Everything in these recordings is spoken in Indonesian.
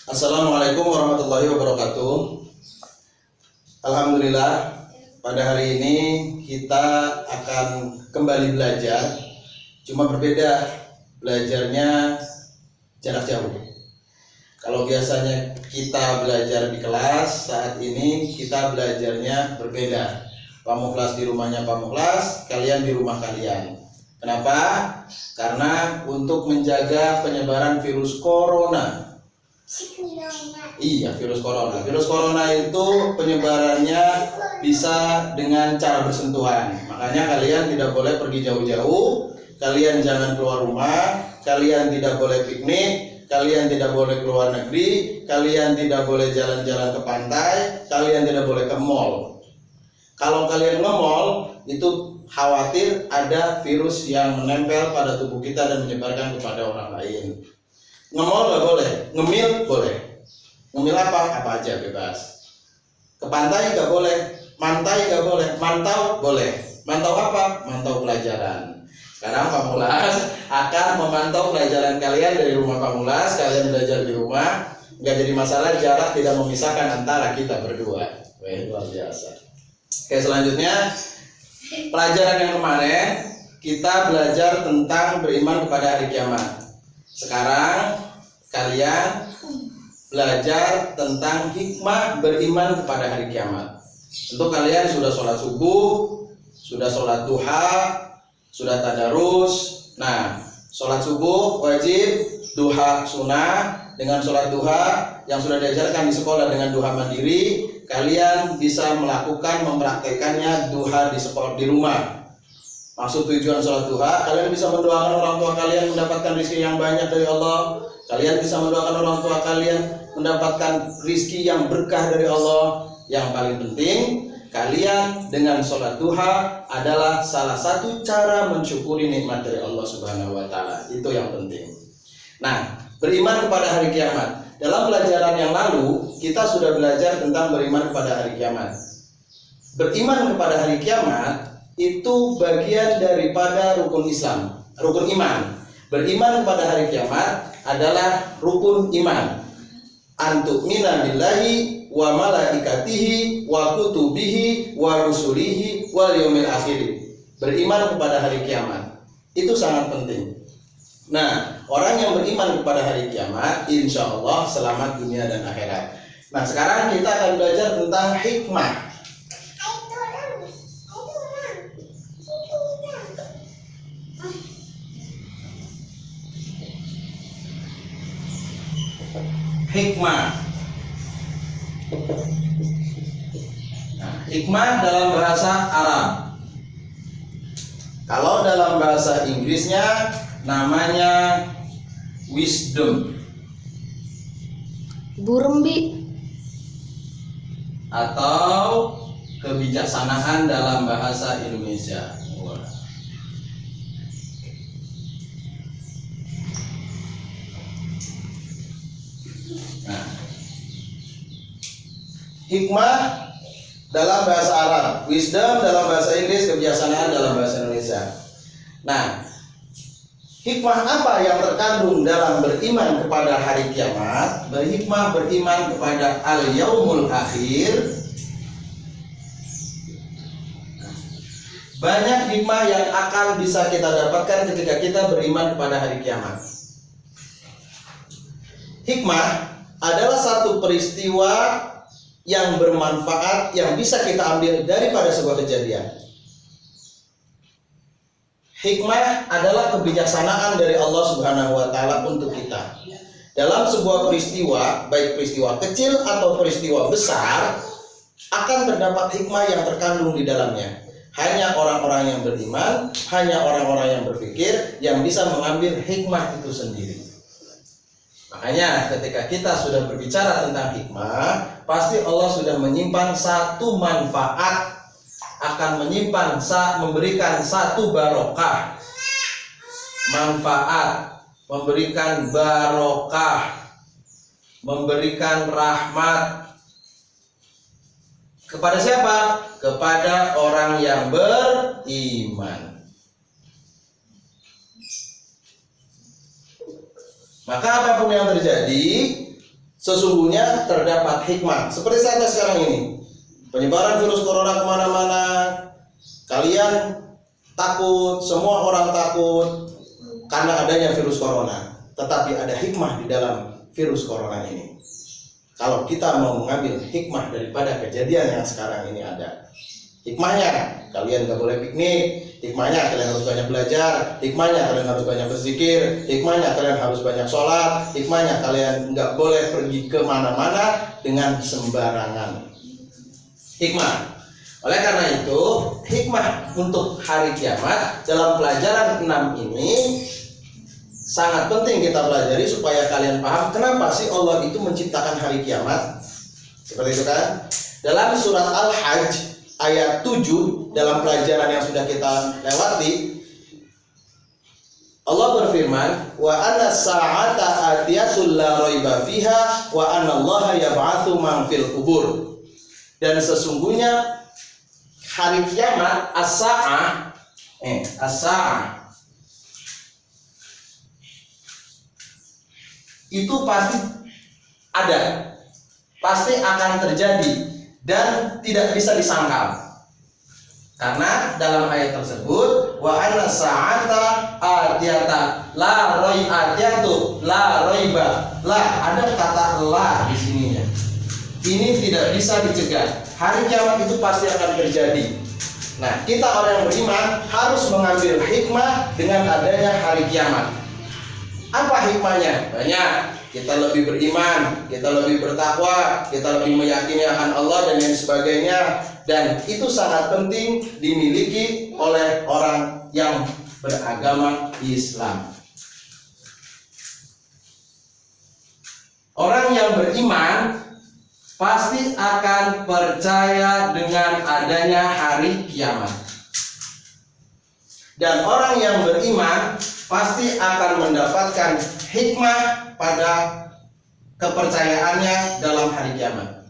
Assalamualaikum warahmatullahi wabarakatuh. Alhamdulillah, pada hari ini kita akan kembali belajar. Cuma berbeda, belajarnya jarak jauh. Kalau biasanya kita belajar di kelas, saat ini kita belajarnya berbeda. Pamungkas di rumahnya Pamungkas, kalian di rumah kalian. Kenapa? Karena untuk menjaga penyebaran virus corona. Iya, virus corona. Virus corona itu penyebarannya bisa dengan cara bersentuhan. Makanya kalian tidak boleh pergi jauh-jauh. Kalian jangan keluar rumah. Kalian tidak boleh piknik. Kalian tidak boleh keluar negeri. Kalian tidak boleh jalan-jalan ke pantai. Kalian tidak boleh ke mall. Kalau kalian ke mall, itu khawatir ada virus yang menempel pada tubuh kita dan menyebarkan kepada orang lain. Nge-mall nggak boleh, ngemil boleh. Ngemil apa aja bebas. Ke pantai nggak boleh, mantai nggak boleh, mantau boleh. Mantau apa? Mantau pelajaran. Sekarang Pamungkas akan memantau pelajaran kalian dari rumah Pamungkas. Kalian belajar di rumah, nggak jadi masalah, jarak tidak memisahkan antara kita berdua. Luar biasa. Oke, selanjutnya pelajaran yang kemarin kita belajar tentang beriman kepada hari kiamat. Sekarang kalian belajar tentang hikmah beriman kepada hari kiamat. Tentu kalian sudah sholat subuh, sudah sholat duha, sudah tadarus. Nah, sholat subuh wajib, duha sunnah. Dengan sholat duha yang sudah diajarkan di sekolah dengan duha mandiri, kalian bisa melakukan mempraktekannya duha di sekolah, di rumah. Maksud tujuan sholat duha, kalian bisa mendoakan orang tua kalian mendapatkan rezeki yang banyak dari Allah. Kalian bisa mendoakan orang tua kalian mendapatkan rezeki yang berkah dari Allah. Yang paling penting, kalian dengan sholat duha adalah salah satu cara mensyukuri nikmat dari Allah Subhanahu wa Ta'ala. Itu yang penting. Nah, beriman kepada hari kiamat. Dalam pelajaran yang lalu, kita sudah belajar tentang beriman kepada hari kiamat. Beriman kepada hari kiamat itu bagian daripada rukun Islam, rukun iman. Beriman kepada hari kiamat adalah rukun iman. Antu'mina billahi wa malaikatihi wa kutubihi wa rusulihi wal yaumil akhir. Beriman kepada hari kiamat itu sangat penting. Nah, orang yang beriman kepada hari kiamat, insya Allah selamat dunia dan akhirat. Nah, sekarang kita akan belajar tentang hikmah. Hikmah. Nah, hikmah dalam bahasa Arab. Kalau dalam bahasa Inggrisnya namanya wisdom. Burembi. Atau kebijaksanaan dalam bahasa Indonesia. Nah, hikmah dalam bahasa Arab, wisdom dalam bahasa Inggris, kebijaksanaan dalam bahasa Indonesia. Nah, hikmah apa yang terkandung dalam beriman kepada hari kiamat? Berhikmah beriman kepada al-yaumul akhir. Banyak hikmah yang akan bisa kita dapatkan ketika kita beriman kepada hari kiamat. Hikmah adalah satu peristiwa yang bermanfaat yang bisa kita ambil daripada sebuah kejadian. Hikmah adalah kebijaksanaan dari Allah Subhanahu wa Ta'ala untuk kita. Dalam sebuah peristiwa, baik peristiwa kecil atau peristiwa besar, akan terdapat hikmah yang terkandung di dalamnya. Hanya orang-orang yang beriman, hanya orang-orang yang berpikir yang bisa mengambil hikmah itu sendiri. Makanya ketika kita sudah berbicara tentang hikmah, pasti Allah sudah menyimpan satu manfaat, akan menyimpan, memberikan satu barokah, manfaat, memberikan barokah, memberikan rahmat. Kepada siapa? Kepada orang yang beriman. Maka apapun yang terjadi, sesungguhnya terdapat hikmah. Seperti saat sekarang ini, penyebaran virus corona kemana-mana, kalian takut, semua orang takut karena adanya virus corona. Tetapi ada hikmah di dalam virus corona ini. Kalau kita mau mengambil hikmah daripada kejadian yang sekarang ini ada, hikmahnya kalian gak boleh piknik, hikmahnya kalian harus banyak belajar, hikmahnya kalian harus banyak berzikir, hikmahnya kalian harus banyak sholat, hikmahnya kalian gak boleh pergi kemana-mana dengan sembarangan. Hikmah. Oleh karena itu, hikmah untuk hari kiamat dalam pelajaran 6 ini sangat penting kita pelajari supaya kalian paham kenapa sih Allah itu menciptakan hari kiamat. Seperti itu kan? Dalam surat Al-Hajj ayat 7 dalam pelajaran yang sudah kita lewati, Allah berfirman, wa anna sa'ata atiyatul la raiba fiha wa anna Allaha yab'atsu man fil qubur. Dan sesungguhnya hari kiamat as-sa'ah itu pasti ada, pasti akan terjadi dan tidak bisa disangkal. Karena dalam ayat tersebut wa anna sa'ata atiyata la roibatu la roiba, la ada kata la di sininya. Ini tidak bisa dicegah. Hari kiamat itu pasti akan terjadi. Nah, kita orang yang beriman harus mengambil hikmah dengan adanya hari kiamat. Apa hikmahnya? Banyak. Kita lebih beriman, kita lebih bertakwa, kita lebih meyakini akan Allah dan lain sebagainya. Dan itu sangat penting dimiliki oleh orang yang beragama Islam. Orang yang beriman pasti akan percaya dengan adanya hari kiamat. Dan orang yang beriman pasti akan mendapatkan hikmah pada kepercayaannya dalam hari kiamat.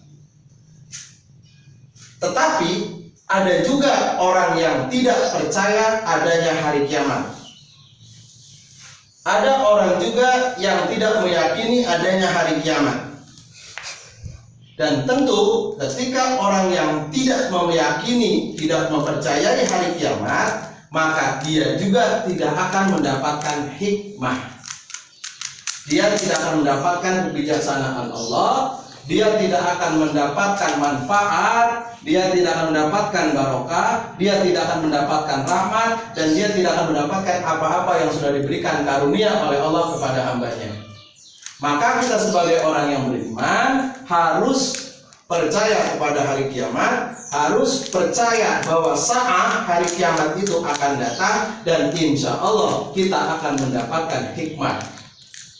Tetapi ada juga orang yang tidak percaya adanya hari kiamat. Ada orang juga yang tidak meyakini adanya hari kiamat. Dan tentu ketika orang yang tidak meyakini, tidak mempercayai hari kiamat, maka dia juga tidak akan mendapatkan hikmah. Dia tidak akan mendapatkan kebijaksanaan Allah, dia tidak akan mendapatkan manfaat, dia tidak akan mendapatkan barokah, dia tidak akan mendapatkan rahmat, dan dia tidak akan mendapatkan apa-apa yang sudah diberikan karunia oleh Allah kepada hambanya. Maka kita sebagai orang yang beriman harus percaya kepada hari kiamat, harus percaya bahwa saat hari kiamat itu akan datang, dan insya Allah kita akan mendapatkan hikmah.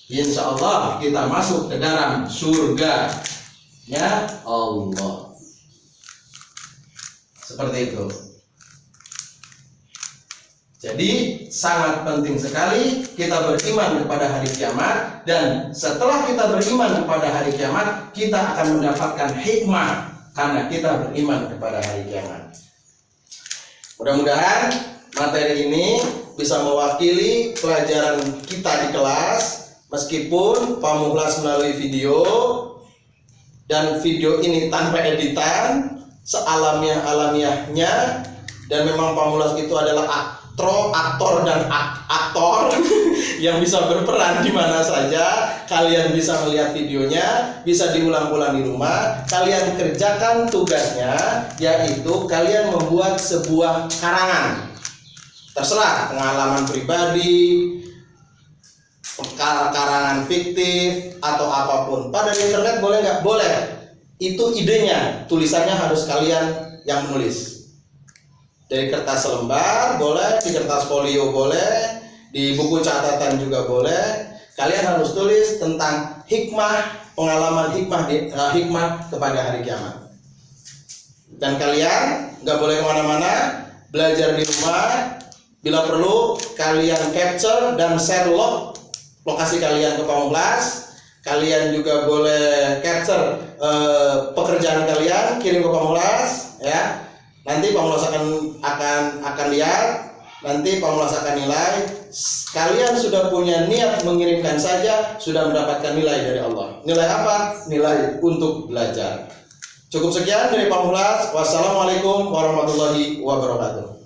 Insya Allah kita masuk ke dalam surga ya Allah. Seperti itu. Jadi sangat penting sekali kita beriman kepada hari kiamat, dan setelah kita beriman kepada hari kiamat, kita akan mendapatkan hikmah karena kita beriman kepada hari kiamat. Mudah-mudahan materi ini bisa mewakili pelajaran kita di kelas, meskipun Pak Mukhlas melalui video, dan video ini tanpa editan, sealamiah-alamiahnya, dan memang Pak Mukhlas itu adalah aktor dan aktor yang bisa berperan di mana saja. Kalian bisa melihat videonya, bisa diulang-ulang di rumah. Kalian kerjakan tugasnya, yaitu kalian membuat sebuah karangan. Terserah pengalaman pribadi, karangan fiktif, atau apapun. Pada internet boleh nggak? Boleh. Itu idenya, tulisannya harus kalian yang menulis. Dari kertas lembar boleh, di kertas folio boleh, di buku catatan juga boleh. Kalian harus tulis tentang hikmah, pengalaman hikmah kepada hari kiamat. Dan kalian nggak boleh kemana-mana, belajar di rumah. Bila perlu kalian capture dan share lokasi kalian ke Pak Mukhlas. Kalian juga boleh capture pekerjaan kalian, kirim ke Pak Mukhlas ya. Nanti Pak Mukhlas akan lihat nanti Pak Mulas akan nilai. Kalian sudah punya niat mengirimkan saja sudah mendapatkan nilai dari Allah. Nilai apa? Nilai untuk belajar. Cukup sekian dari Pak Mulas. Wassalamualaikum warahmatullahi wabarakatuh.